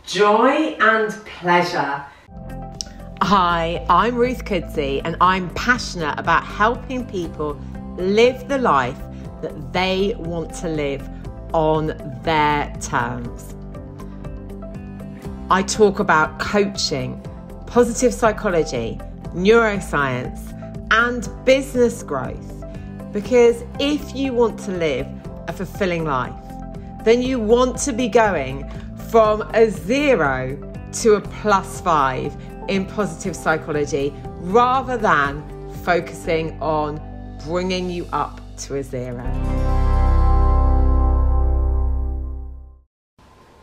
joy and pleasure. Hi, I'm Ruth Coodsey and I'm passionate about helping people live the life that they want to live on their terms. I talk about coaching, positive psychology, neuroscience, and business growth, because if you want to live a fulfilling life, then you want to be going from a 0 to a +5 in positive psychology, rather than focusing on bringing you up to a 0.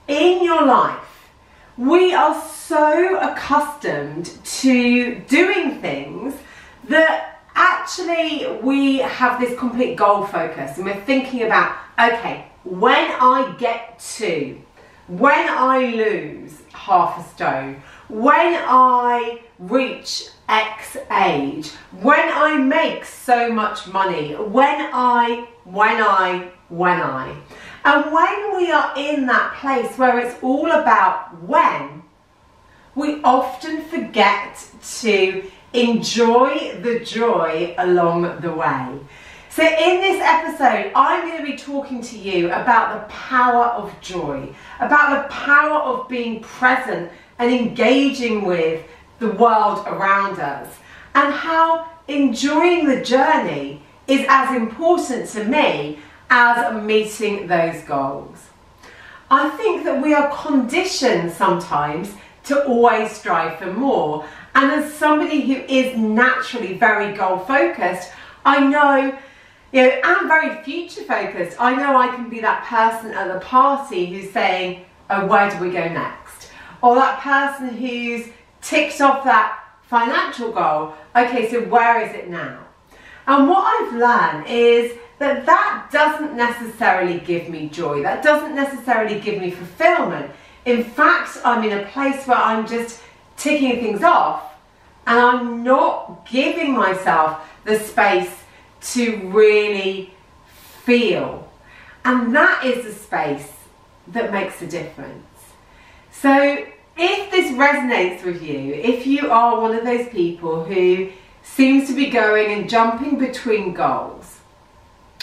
In your life, we are so accustomed to doing things that actually we have this complete goal focus, and we're thinking about, okay, when I get to, when I lose half a stone, when I reach X age, when I make so much money, when I. And when we are in that place where it's all about when, we often forget to enjoy the joy along the way. So in this episode, I'm going to be talking to you about the power of joy, about the power of being present and engaging with the world around us, and how enjoying the journey is as important to me as meeting those goals. I think that we are conditioned sometimes to always strive for more, and as somebody who is naturally very goal focused, I know, and very future focused, I know I can be that person at the party who's saying, oh, where do we go next? Or that person who's ticked off that financial goal, okay, so where is it now? And what I've learned is that that doesn't necessarily give me joy, that doesn't necessarily give me fulfillment. In fact, I'm in a place where I'm just ticking things off and I'm not giving myself the space to really feel. And that is the space that makes a difference. So if this resonates with you, if you are one of those people who seems to be going and jumping between goals,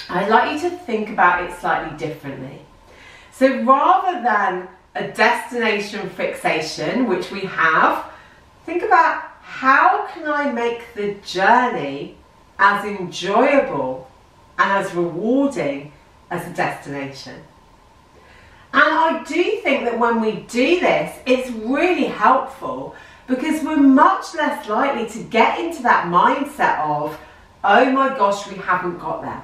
I'd like you to think about it slightly differently. So rather than a destination fixation, which we have, think about how can I make the journey as enjoyable and as rewarding as a destination. And I do think that when we do this, it's really helpful because we're much less likely to get into that mindset of, oh my gosh, we haven't got there.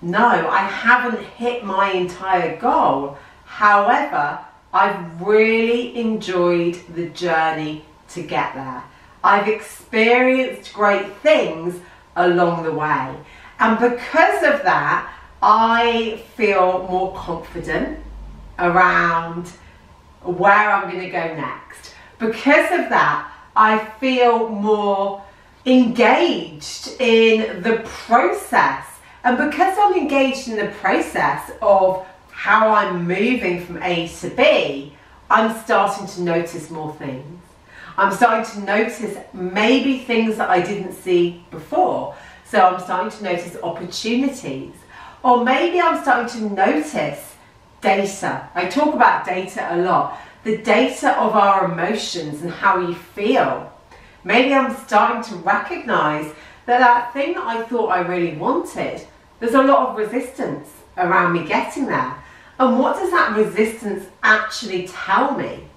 No, I haven't hit my entire goal. However, I've really enjoyed the journey to get there. I've experienced great things along the way. And because of that, I feel more confident around where I'm going to go next. Because of that, I feel more engaged in the process. And because I'm engaged in the process of how I'm moving from A to B, I'm starting to notice more things. I'm starting to notice maybe things that I didn't see before. So I'm starting to notice opportunities. Or maybe I'm starting to notice data. I talk about data a lot. The data of our emotions and how we feel. Maybe I'm starting to recognize that that thing that I thought I really wanted, there's a lot of resistance around me getting there. And what does that resistance actually tell me?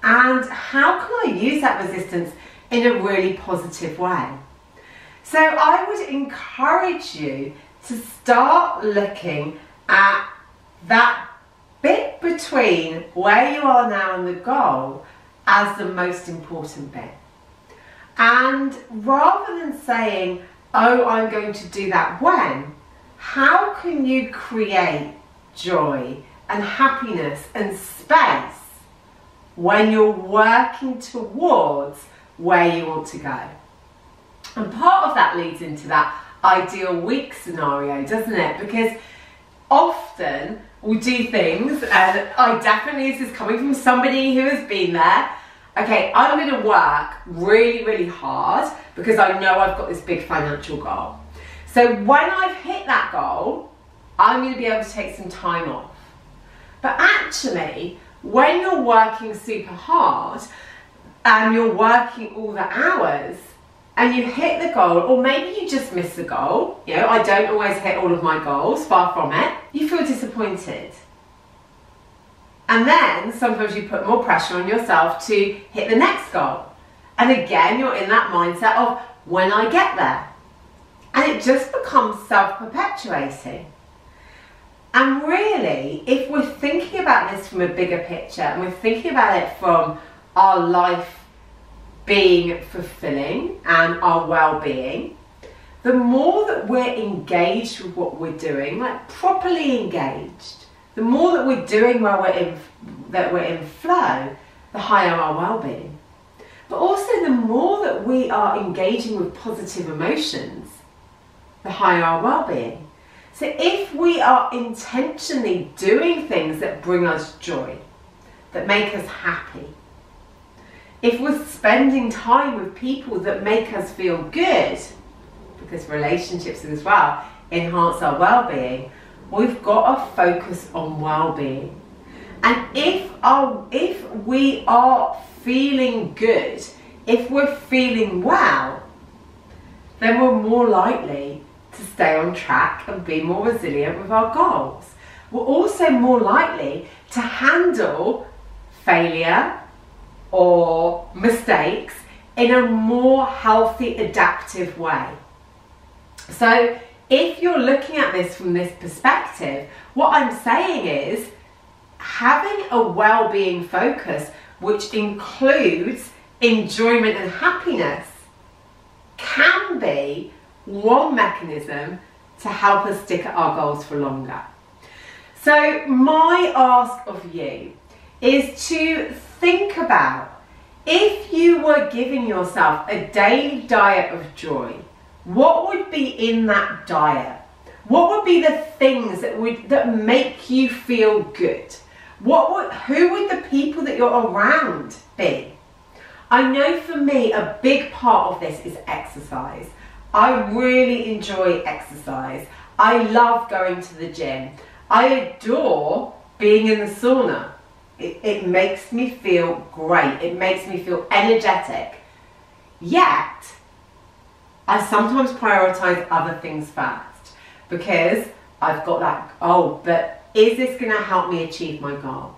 And how can I use that resistance in a really positive way? So I would encourage you to start looking at that bit between where you are now and the goal as the most important bit. And rather than saying, oh, I'm going to do that when, how can you create joy and happiness and space when you're working towards where you want to go? And part of that leads into that ideal week scenario, doesn't it? Because often will do things, and I definitely, this is coming from somebody who has been there. Okay, I'm going to work really, really hard because I know I've got this big financial goal. So when I've hit that goal, I'm going to be able to take some time off. But actually, when you're working super hard and you're working all the hours and you hit the goal, or maybe you just miss the goal, you know, I don't always hit all of my goals, far from it, you feel disappointed. And then sometimes you put more pressure on yourself to hit the next goal. And again, you're in that mindset of when I get there. And it just becomes self-perpetuating. And really, if we're thinking about this from a bigger picture, and we're thinking about it from our life being fulfilling and our well-being, the more that we're engaged with what we're doing, like properly engaged, the more that we're doing while we're in flow, the higher our well-being. But also the more that we are engaging with positive emotions, the higher our well-being. So if we are intentionally doing things that bring us joy, that make us happy, if we're spending time with people that make us feel good, because relationships as well enhance our well-being, we've got to focus on well-being. And if we are feeling good, if we're feeling well, then we're more likely to stay on track and be more resilient with our goals. We're also more likely to handle failure or mistakes in a more healthy, adaptive way. So if you're looking at this from this perspective, what I'm saying is having a well-being focus, which includes enjoyment and happiness, can be one mechanism to help us stick at our goals for longer. So my ask of you is to think about, if you were giving yourself a daily diet of joy, what would be in that diet? What would be the things that make you feel good? Who would the people that you're around be? I know for me a big part of this is exercise. I really enjoy exercise. I love going to the gym. I adore being in the sauna. It makes me feel great. It makes me feel energetic. Yet, I sometimes prioritize other things first because I've got that, oh, but is this going to help me achieve my goal?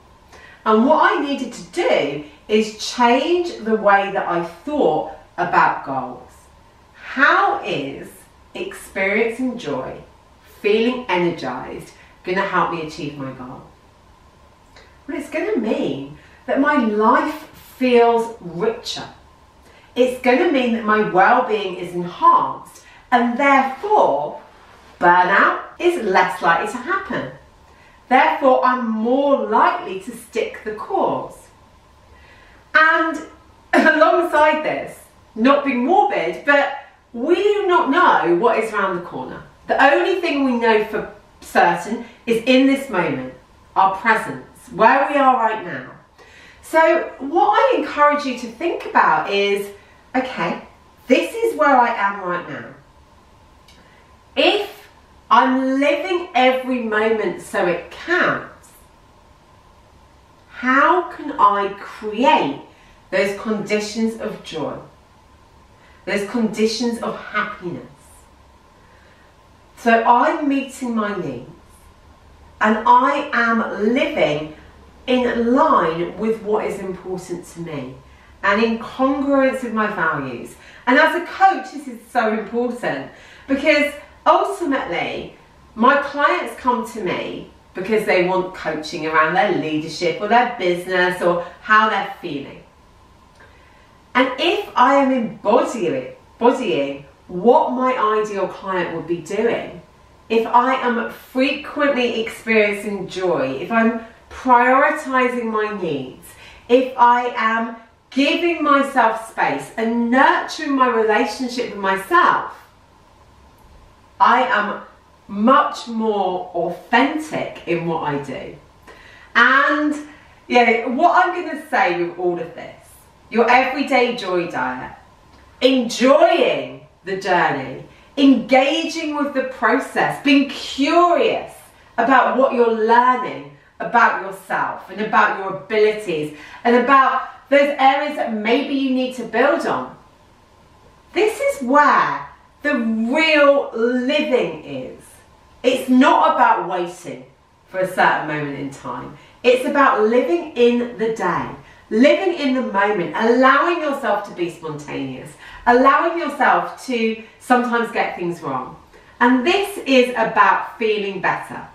And what I needed to do is change the way that I thought about goals. How is experiencing joy, feeling energized, going to help me achieve my goal? Well, it's going to mean that my life feels richer. It's going to mean that my well-being is enhanced, and therefore burnout is less likely to happen. Therefore, I'm more likely to stick the course. And alongside this, not being morbid, but we do not know what is around the corner. The only thing we know for certain is in this moment, our presence, where we are right now. So what I encourage you to think about is, okay, this is where I am right now. If I'm living every moment so it counts, how can I create those conditions of joy, those conditions of happiness? So I'm meeting my needs and I am living in line with what is important to me and in congruence with my values. And as a coach, this is so important because ultimately my clients come to me because they want coaching around their leadership or their business or how they're feeling. And if I am embodying what my ideal client would be doing, if I am frequently experiencing joy, if I'm prioritizing my needs, if I am giving myself space and nurturing my relationship with myself, I am much more authentic in what I do. And yeah, what I'm going to say with all of this, your everyday joy diet, enjoying the journey, engaging with the process, being curious about what you're learning about yourself and about your abilities and about those areas that maybe you need to build on. This is where the real living is. It's not about waiting for a certain moment in time. It's about living in the day, living in the moment, allowing yourself to be spontaneous, allowing yourself to sometimes get things wrong. And this is about feeling better.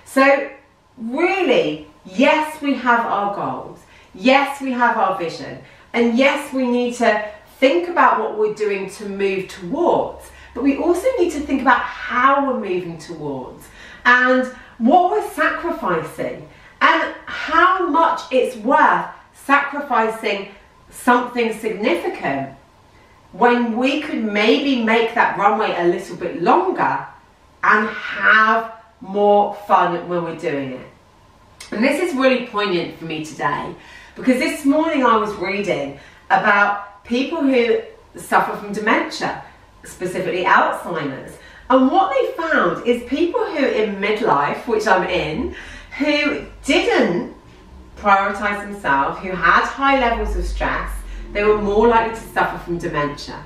So really, yes, we have our goals. Yes, we have our vision. And yes, we need to think about what we're doing to move towards. But we also need to think about how we're moving towards and what we're sacrificing and how much it's worth sacrificing something significant when we could maybe make that runway a little bit longer and have more fun when we're doing it. And this is really poignant for me today because this morning I was reading about people who suffer from dementia, specifically Alzheimer's. And what they found is people who in midlife, which I'm in, who didn't prioritize themselves, who had high levels of stress, they were more likely to suffer from dementia.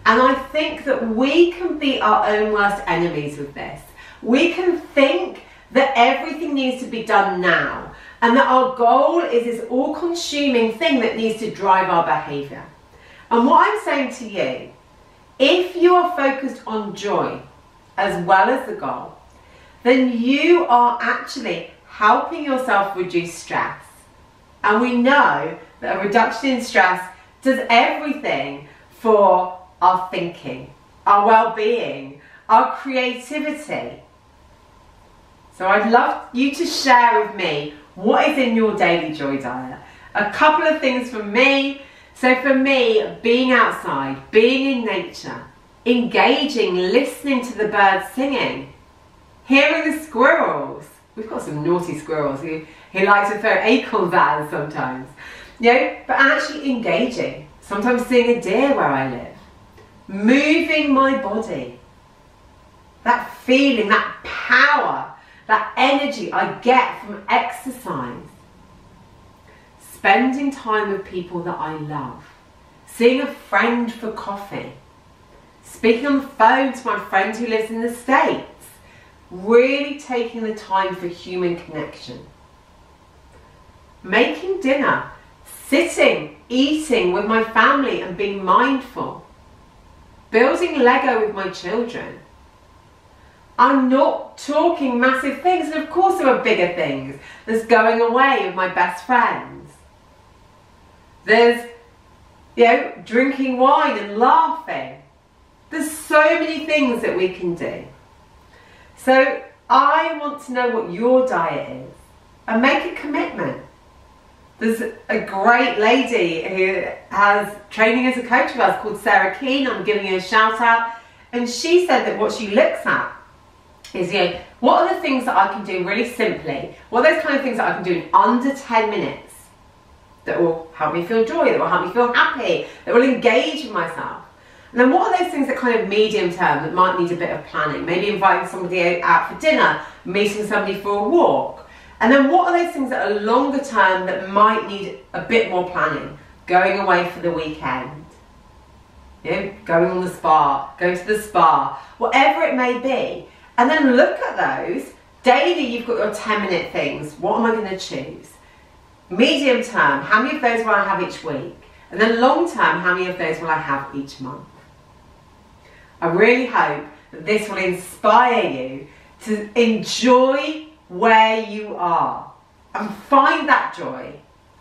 And I think that we can be our own worst enemies with this. We can think that everything needs to be done now and that our goal is this all-consuming thing that needs to drive our behavior. And what I'm saying to you, if you are focused on joy as well as the goal, then you are actually helping yourself reduce stress. And we know that a reduction in stress does everything for our thinking, our well-being, our creativity. So I'd love you to share with me what is in your daily joy diet. A couple of things from me. So for me, being outside, being in nature, engaging, listening to the birds singing, hearing the squirrels. We've got some naughty squirrels who like to throw acorns at us sometimes. You know, but actually engaging. Sometimes seeing a deer where I live. Moving my body. That feeling, that power, that energy I get from exercise. Spending time with people that I love. Seeing a friend for coffee. Speaking on the phone to my friend who lives in the States. Really taking the time for human connection. Making dinner. Sitting, eating with my family and being mindful. Building Lego with my children. I'm not talking massive things, and of course there are bigger things. There's going away with my best friends. There's, you know, drinking wine and laughing. There's so many things that we can do. So I want to know what your diet is and make a commitment. There's a great lady who has training as a coach with us called Sarah Keane. I'm giving you a shout out. And she said that what she looks at is, you know, what are the things that I can do really simply? What are those kind of things that I can do in under 10 minutes that will help me feel joy, that will help me feel happy, that will engage with myself? And then what are those things that kind of medium term that might need a bit of planning? Maybe inviting somebody out for dinner, meeting somebody for a walk. And then what are those things that are longer term that might need a bit more planning? Going away for the weekend, you know, going on the spa, going to the spa, whatever it may be. And then look at those. Daily, you've got your 10-minute things. What am I going to choose? Medium term, how many of those will I have each week? And then long term, how many of those will I have each month? I really hope that this will inspire you to enjoy where you are and find that joy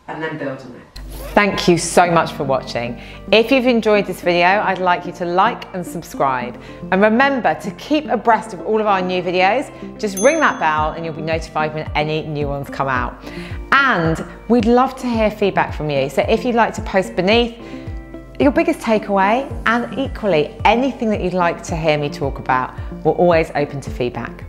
and then build on it. Thank you so much for watching. If you've enjoyed this video, I'd like you to like and subscribe. And remember to keep abreast of all of our new videos. Just ring that bell and you'll be notified when any new ones come out. And we'd love to hear feedback from you. So if you'd like to post beneath, your biggest takeaway, and equally anything that you'd like to hear me talk about. We're always open to feedback.